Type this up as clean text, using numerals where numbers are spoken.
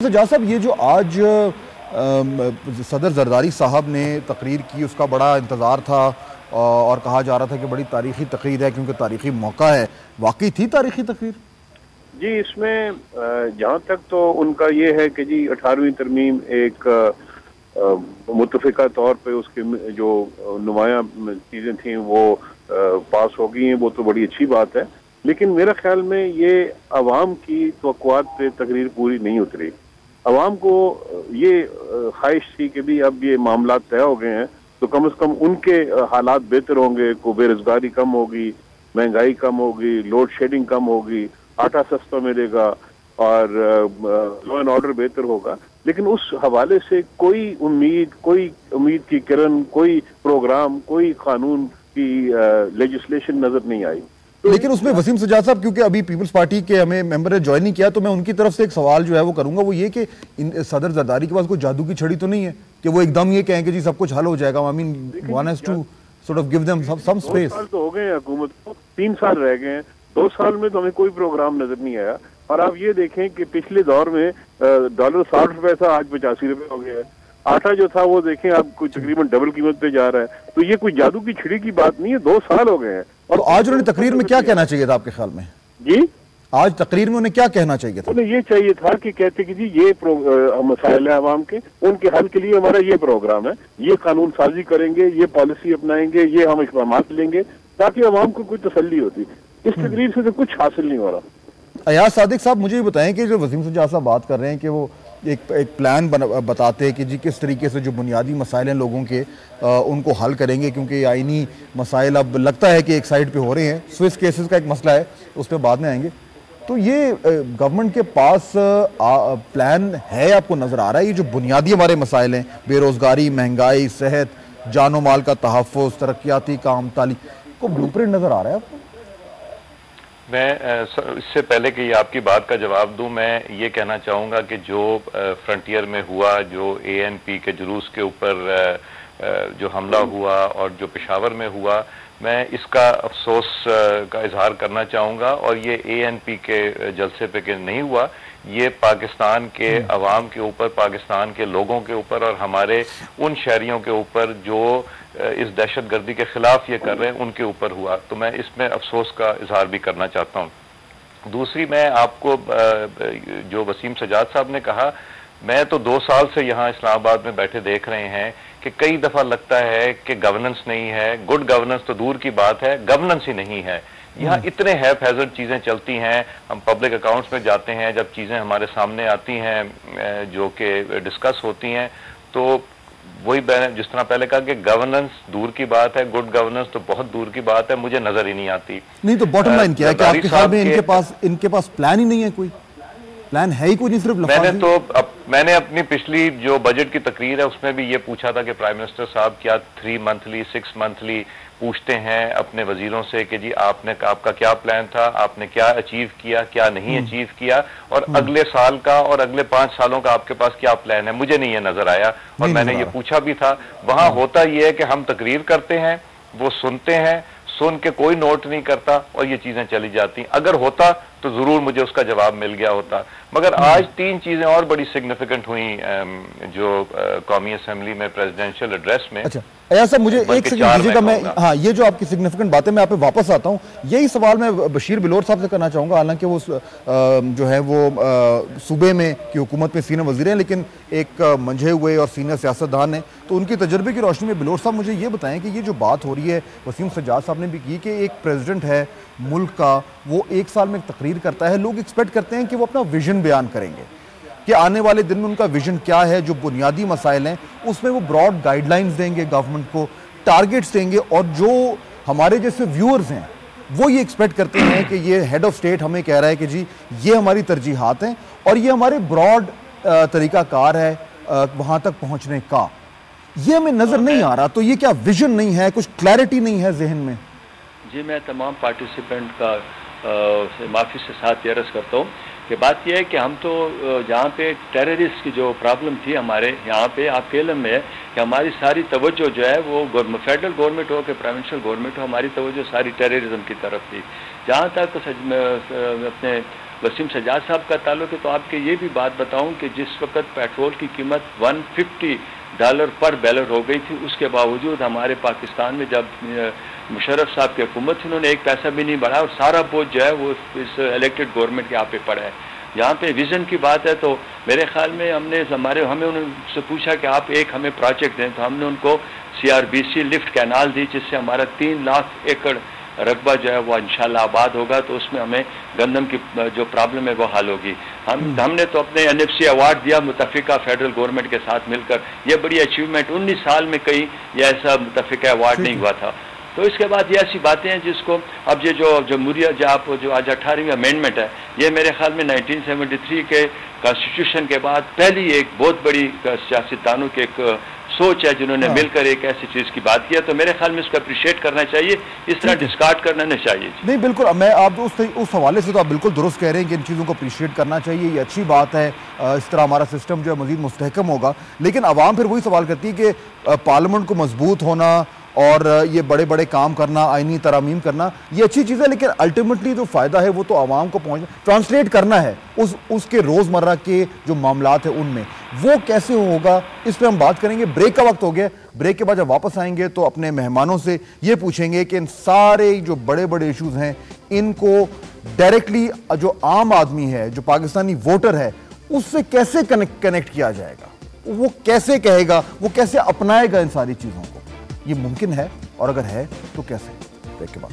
सज्जाद साहब, ये जो आज सदर जरदारी साहब ने तकरीर की, उसका बड़ा इंतज़ार था और कहा जा रहा था कि बड़ी तारीख़ी तकरीर है क्योंकि तारीख़ी मौका है। वाकई थी तारीख़ी तकरीर? जी, इसमें जहाँ तक तो उनका ये है कि जी 18वीं तरमीम एक मुतफ़िका तौर पे उसके जो नुमाया चीज़ें थी वो पास हो गई हैं, वो तो बड़ी अच्छी बात है। लेकिन मेरा ख्याल में ये अवाम की तवक्कुआत पे तकरीर पूरी नहीं उतरी। अवाम को ये ख्वाहिश थी कि भी अब ये मामला तय हो गए हैं तो कम से कम उनके हालात बेहतर होंगे, को बेरोजगारी कम होगी, महंगाई कम होगी, लोड शेडिंग कम होगी, आटा सस्ता मिलेगा और लॉ एंड ऑर्डर बेहतर होगा। लेकिन उस हवाले से कोई उम्मीद की किरण, कोई प्रोग्राम, कोई कानून की लेजिस्लेशन नजर नहीं आई। लेकिन उसमें वसीम सज्जाद साहब, क्योंकि अभी पीपल्स पार्टी के हमें मेंबर ने ज्वाइन नहीं किया, तो मैं उनकी तरफ से एक सवाल जो है वो करूंगा, वो ये कि सदर जरदारी के पास कोई जादू की छड़ी तो नहीं है कि वो एकदम ये कहें कि जी सब कुछ हल हो जाएगा। I mean one has to sort of give them some space. 2 साल तो हो गए हैं हुकूमत को, 3 साल रह गए हैं। 2 साल में तो हमें कोई प्रोग्राम नजर नहीं आया। और आप ये देखें कि पिछले दौर में डॉलर 60 रुपए था, आज 85 रुपए हो गया है। आटा जो था वो देखें अब कोई तकरीबन डबल कीमत पे जा रहा है। तो ये कोई जादू की छिड़ी की बात नहीं है, 2 साल हो गए हैं। और आज उन्होंने तकरीर में क्या कहना चाहिए था आपके ख्याल में? जी, आज तकरीर में उन्हें क्या कहना चाहिए था? उन्हें ये चाहिए था कि कहते कि जी ये मसाइल है आवाम के, उनके हल के लिए हमारा ये प्रोग्राम है, ये कानून साजी करेंगे, ये पॉलिसी अपनाएंगे, ये हम इक़दामात लेंगे, ताकि आवाम को कोई तसल्ली होती। इस तकरीर से तो कुछ हासिल नहीं हो रहा। अयाज सादिक साहब, मुझे ये बताएं कि जो वसीम सज्जाद साहब बात कर रहे हैं कि वो एक प्लान बताते हैं कि जी किस तरीके से जो बुनियादी मसाइल हैं लोगों के उनको हल करेंगे, क्योंकि आइनी मसाइल अब लगता है कि एक साइड पे हो रहे हैं। स्विस केसेस का एक मसला है, उस पर बाद में आएंगे। तो ये गवर्नमेंट के पास प्लान है, आपको नज़र आ रहा है? ये जो बुनियादी हमारे मसाइल हैं, बेरोज़गारी, महंगाई, सेहत, जानो माल का तहफ़्फ़ुज़, तरक्याती काम, तालीम, को ब्लूप्रिंट नज़र आ रहा है आपको? मैं इससे पहले कि आपकी बात का जवाब दूं, मैं ये कहना चाहूँगा कि जो फ्रंटियर में हुआ, जो ANP के जुलूस के ऊपर जो हमला हुआ और जो पेशावर में हुआ, मैं इसका अफसोस का इजहार करना चाहूँगा। और ये ANP के जलसे पे कि नहीं हुआ, ये पाकिस्तान के अवाम के ऊपर, पाकिस्तान के लोगों के ऊपर और हमारे उन शहरियों के ऊपर जो इस दहशत गर्दी के खिलाफ ये कर रहे हैं, उनके ऊपर हुआ। तो मैं इसमें अफसोस का इजहार भी करना चाहता हूँ। दूसरी, मैं आपको जो वसीम सज्जाद साहब ने कहा, मैं तो 2 साल से यहाँ इस्लामाबाद में बैठे देख रहे हैं कि कई दफ़ा लगता है कि गवर्नेंस नहीं है। गुड गवर्नेंस तो दूर की बात है, गवर्नेंस ही नहीं है। यहाँ इतने हैफेजर्ड चीज़ें चलती हैं। हम पब्लिक अकाउंट्स में जाते हैं, जब चीज़ें हमारे सामने आती हैं जो कि डिस्कस होती हैं, तो वही मैंने जिस तरह पहले कहा कि गवर्नेंस दूर की बात है, गुड गवर्नेंस तो बहुत दूर की बात है, मुझे नजर ही नहीं आती। नहीं तो बॉटम लाइन क्या है कि आपके ख्याल में इनके पास प्लान ही नहीं है? कोई प्लान है ही कोई नहीं, सिर्फ मैंने अपनी पिछली जो बजट की तकरीर है उसमें भी ये पूछा था कि प्राइम मिनिस्टर साहब क्या 3 मंथली 6 मंथली पूछते हैं अपने वजीरों से कि जी आपका क्या प्लान था, आपने क्या अचीव किया, क्या नहीं अचीव किया, और अगले साल का और अगले 5 सालों का आपके पास क्या प्लान है? मुझे नहीं ये नजर आया। और मैंने ये पूछा भी था। वहां होता ये है कि हम तकरीर करते हैं, वो सुनते हैं, सुन के कोई नोट नहीं करता और ये चीजें चली जाती। अगर होता तो जरूर मुझे उसका जवाब मिल गया होता। मगर आज 3 चीजें और बड़ी सिग्निफिकेंट हुई जो कौमी असेंबली में प्रेसिडेंशियल एड्रेस में। अच्छा ऐसा मुझे एक सेकंड दीजिएगा, मैं हाँ ये जो आपकी सिग्निफिकेंट बातें, मैं आप पे वापस आता हूँ। यही सवाल मैं बशीर बिलोर साहब से करना चाहूँगा। हालांकि वो जो है वो सूबे में की हुकूमत में सीनियर वजीर हैं, लेकिन एक मंझे हुए और सीनियर सियासतदान हैं, तो उनकी तजर्बे की रोशनी में बिलोर साहब मुझे ये बताएं कि ये जो बात हो रही है, वसीम सज्जाद साहब ने भी की कि एक प्रेसिडेंट है मुल्क का, वो 1 साल में तकरीर करता है, लोग एक्सपेक्ट करते हैं कि वो अपना विजन बयान करेंगे कि आने वाले दिन में उनका विजन क्या है, जो बुनियादी मसाइल हैं उसमें वो ब्रॉड गाइडलाइंस देंगे, गवर्नमेंट को टारगेट्स देंगे। और जो हमारे जैसे व्यूअर्स हैं वो ये एक्सपेक्ट करते हैं कि ये हेड ऑफ स्टेट हमें कह रहा है कि जी ये हमारी तरजीहात हैं और ये हमारे ब्रॉड तरीक़ाकार है वहाँ तक पहुँचने का। ये हमें नज़र नहीं आ रहा। तो ये क्या विजन नहीं है, कुछ क्लैरिटी नहीं है जहन में? जी, मैं तमाम पार्टिसिपेंट का माफ़ी से साथ अर्ज़ करता हूँ कि बात यह है कि हम तो जहाँ पे टेररिस्ट की जो प्रॉब्लम थी हमारे यहाँ पे, आपके इल्म में है कि हमारी सारी तवज्जो जो है वो फेडरल गवर्नमेंट हो कि प्रोविंशियल गवर्नमेंट हो, हमारी तवज्जो सारी टेररिज्म की तरफ थी। जहाँ तक अपने वसीम सजाद साहब का ताल्लुक है तो आपके ये भी बात बताऊं कि जिस वक्त पेट्रोल की कीमत $150 पर बैरल हो गई थी, उसके बावजूद हमारे पाकिस्तान में जब मुशर्रफ साहब की हुकूमत थी उन्होंने एक पैसा भी नहीं बढ़ाया और सारा बोझ जो है वो इस इलेक्टेड गवर्नमेंट के यहाँ पे पड़ा है। यहाँ पे विज़न की बात है तो मेरे ख्याल में हमें उनसे पूछा कि आप एक हमें प्रोजेक्ट दें, तो हमने उनको CRBC लिफ्ट कैनाल दी जिससे हमारा 3 लाख एकड़ रकबा जो है वो इंशाल्लाह आबाद होगा, तो उसमें हमें गंदम की जो प्रॉब्लम है वो हल होगी। हमने तो अपने NFC अवार्ड दिया मुतफ़िका फेडरल गवर्नमेंट के साथ मिलकर, ये बड़ी अचीवमेंट 19 साल में कहीं ये ऐसा मुतफ़िका अवार्ड नहीं हुआ था। तो इसके बाद ये ऐसी बातें हैं जिसको अब ये जो जमहूरिया जो आज 18वीं अमेंडमेंट है, ये मेरे ख्याल में 1973 के कॉन्स्टिट्यूशन के बाद पहली एक बहुत बड़ी सियासतदानों की एक सोच है जिन्होंने मिलकर एक ऐसी चीज की बात किया, तो मेरे ख्याल में इसको अप्रिशिएट करना चाहिए, इस तरह डिस्कार्ड करना नहीं चाहिए। नहीं बिल्कुल, मैं आप उस हवाले से तो आप बिल्कुल दुरुस्त कह रहे हैं कि इन चीज़ों को अप्रिशिएट करना चाहिए, ये अच्छी बात है, इस तरह हमारा सिस्टम जो है मजीद मुस्तहकम होगा। लेकिन आवाम फिर वही सवाल करती है कि पार्लियामेंट को मजबूत होना और ये बड़े बड़े काम करना, आईनी तरामीम करना, ये अच्छी चीज़ है, लेकिन अल्टीमेटली जो फ़ायदा है वो तो आवाम को ट्रांसलेट करना है उसके रोज़मर्रा के जो मामलात है उनमें, वो कैसे होगा, इस पर हम बात करेंगे। ब्रेक का वक्त हो गया, ब्रेक के बाद जब वापस आएंगे तो अपने मेहमानों से ये पूछेंगे कि इन सारे जो बड़े बड़े इश्यूज़ हैं इनको डायरेक्टली जो आम आदमी है, जो पाकिस्तानी वोटर है, उससे कैसे कनेक्ट किया जाएगा, वो कैसे कहेगा, वो कैसे अपनाएगा इन सारी चीज़ों को, ये मुमकिन है, और अगर है तो कैसे। ब्रेक के बाद